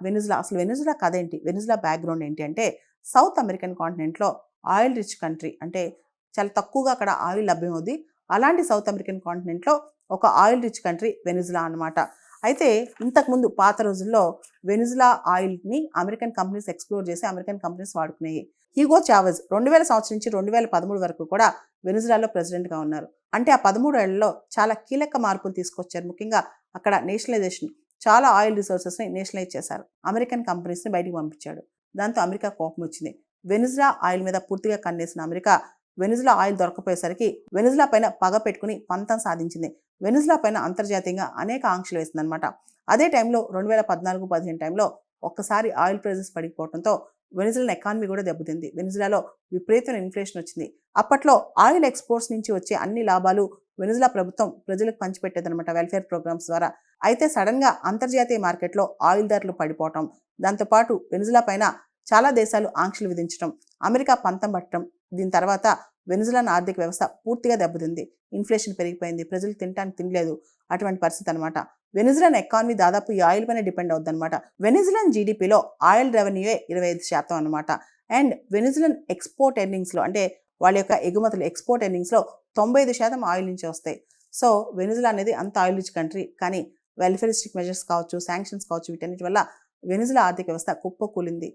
Venezuela, అసలు Venezuela కథ ఏంటి, వెనిజులా బ్యాక్గ్రౌండ్ ఏంటి అంటే సౌత్ అమెరికన్ కాంటినెంట్లో ఆయిల్ రిచ్ కంట్రీ, అంటే చాలా తక్కువగా అక్కడ ఆయిల్ లభ్యమవుద్ది. అలాంటి సౌత్ అమెరికన్ కాంటినెంట్లో ఒక ఆయిల్ రిచ్ కంట్రీ వెనిజులా అనమాట. అయితే ఇంతకుముందు పాత రోజుల్లో వెనిజులా ఆయిల్ని అమెరికన్ కంపెనీస్ ఎక్స్ప్లోర్ చేసి అమెరికన్ కంపెనీస్ వాడుకునేవి. హ్యూగో చావెజ్ 2000 సంవత్సరం నుంచి 2013 వరకు కూడా వెనిజులాలో ప్రెసిడెంట్గా ఉన్నారు. అంటే ఆ 13 ఏళ్లలో చాలా కీలక మార్పులు తీసుకొచ్చారు. ముఖ్యంగా అక్కడ నేషనలైజేషన్, చాలా ఆయిల్ రిసోర్సెస్ని నేషనలైజ్ చేశారు. అమెరికన్ కంపెనీస్ని బయటికి పంపించాడు. దాంతో అమెరికా కోపం వచ్చింది. వెనిజులా ఆయిల్ మీద పూర్తిగా కన్నేసిన అమెరికా వెనిజులా ఆయిల్ దొరకపోయేసరికి వెనిజులా పైన పగ పెట్టుకుని పంతం సాధించింది. వెనిజులా పైన అంతర్జాతీయంగా అనేక ఆంక్షలు వేసిందనమాట. అదే టైంలో 2014-15 టైంలో ఒక్కసారి ఆయిల్ ప్రైజెస్ పడిపోవడంతో వెనిజులా ఎకానమీ కూడా దెబ్బతింది. వెనిజులాలో విపరీతమైన ఇన్ఫ్లేషన్ వచ్చింది. అప్పట్లో ఆయిల్ ఎక్స్పోర్ట్స్ నుంచి వచ్చే అన్ని లాభాలు వెనిజులా ప్రభుత్వం ప్రజలకు పంచిపెట్టేదనమాట వెల్ఫేర్ ప్రోగ్రామ్స్ ద్వారా. అయితే సడన్గా అంతర్జాతీయ మార్కెట్లో ఆయిల్ ధరలు పడిపోవటం, దాంతోపాటు వెనిజులా పైన చాలా దేశాలు ఆంక్షలు విధించడం, అమెరికా పంతం పట్టడం, దీని తర్వాత వెనిజులాన్ ఆర్థిక వ్యవస్థ పూర్తిగా దెబ్బతింది. ఇన్ఫ్లేషన్ పెరిగిపోయింది, ప్రజలు తినడానికి తినలేదు, అటువంటి పరిస్థితి అనమాట. వెనిజులాన్ ఎకానమీ దాదాపు ఈ ఆయిల్ పైన డిపెండ్ అవుతుంది అనమాట. వెనిజులాన్ జీడిపిలో ఆయిల్ రెవెన్యూయే 25% అనమాట. అండ్ వెనిజులాన్ ఎక్స్పోర్ట్ ఎర్నింగ్స్లో, అంటే వాళ్ళ యొక్క ఎగుమతులు ఎక్స్పోర్ట్ ఎర్నింగ్స్లో 95% ఆయిల్ నుంచి వస్తాయి. సో వెనిజులా అనేది అంత ఆయిల్ రిచ్ కంట్రీ, కానీ వెల్ఫేరిస్టిక్ మెజర్స్ కావచ్చు, శాంక్షన్స్ కావచ్చు, వీటన్నిటి వల్ల వెనిజులా ఆర్థిక వ్యవస్థ కుప్పకూలింది.